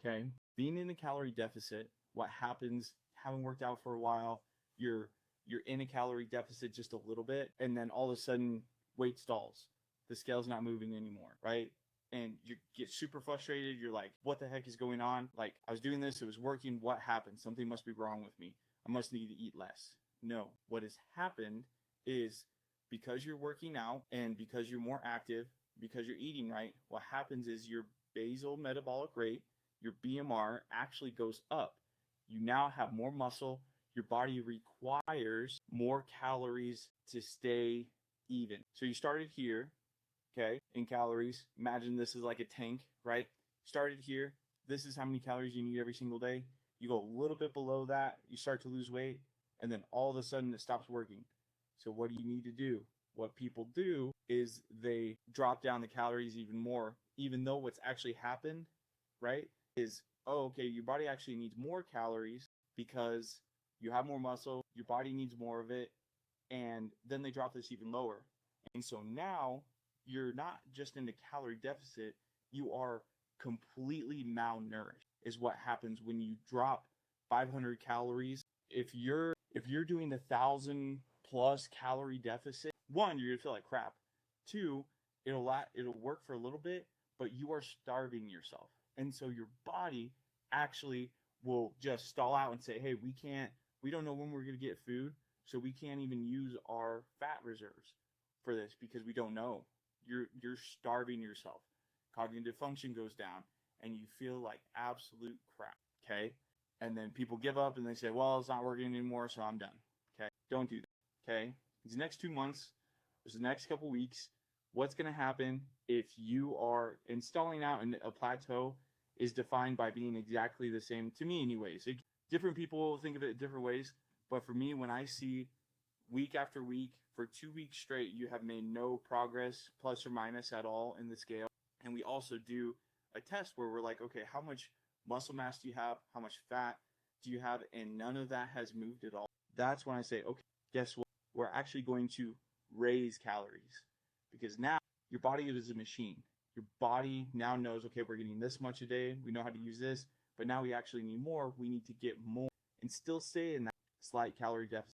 Okay. Being in a calorie deficit, what happens, having worked out for a while, you're you're in a calorie deficit just a little bit, and then all of a sudden weight stalls. The scale's not moving anymore, right? And you get super frustrated. You're like, what the heck is going on? Like, I was doing this, it was working. What happened? Something must be wrong with me. I must need to eat less. No, what has happened is because you're working out and because you're more active, because you're eating right, what happens is your basal metabolic rate, your BMR, actually goes up. You now have more muscle. Your body requires more calories to stay even. So you started here, okay, in calories. Imagine this is like a tank, right? Started here. This is how many calories you need every single day. You go a little bit below that, you start to lose weight, and then all of a sudden it stops working. So what do you need to do? What people do is they drop down the calories even more, even though what's actually happened, right, is, oh, okay, your body actually needs more calories because you have more muscle, your body needs more of it, and then they drop this even lower. And so now you're not just in a calorie deficit, you are completely malnourished, is what happens when you drop 500 calories. If you're doing 1,000+ calorie deficit, one, you're gonna feel like crap. Two, it'll work for a little bit, but you are starving yourself. And so your body actually will just stall out and say, hey, we don't know when we're gonna get food, so we can't even use our fat reserves for this because we don't know. You're starving yourself. Cognitive function goes down and you feel like absolute crap. Okay? And then people give up and they say, well, it's not working anymore, so I'm done. Okay? Don't do that. Okay? These next 2 months, the next couple weeks, what's going to happen if you are installing out in a plateau is defined by being exactly the same, to me anyways. Different people think of it different ways, but for me, when I see week after week, for 2 weeks straight, you have made no progress, plus or minus at all in the scale. And we also do a test where we're like, okay, how much muscle mass do you have? How much fat do you have? And none of that has moved at all. That's when I say, okay, guess what? We're actually going to raise calories because now your body is a machine. Your body now knows, okay, we're getting this much a day. We know how to use this, but now we actually need more. We need to get more and still stay in that slight calorie deficit.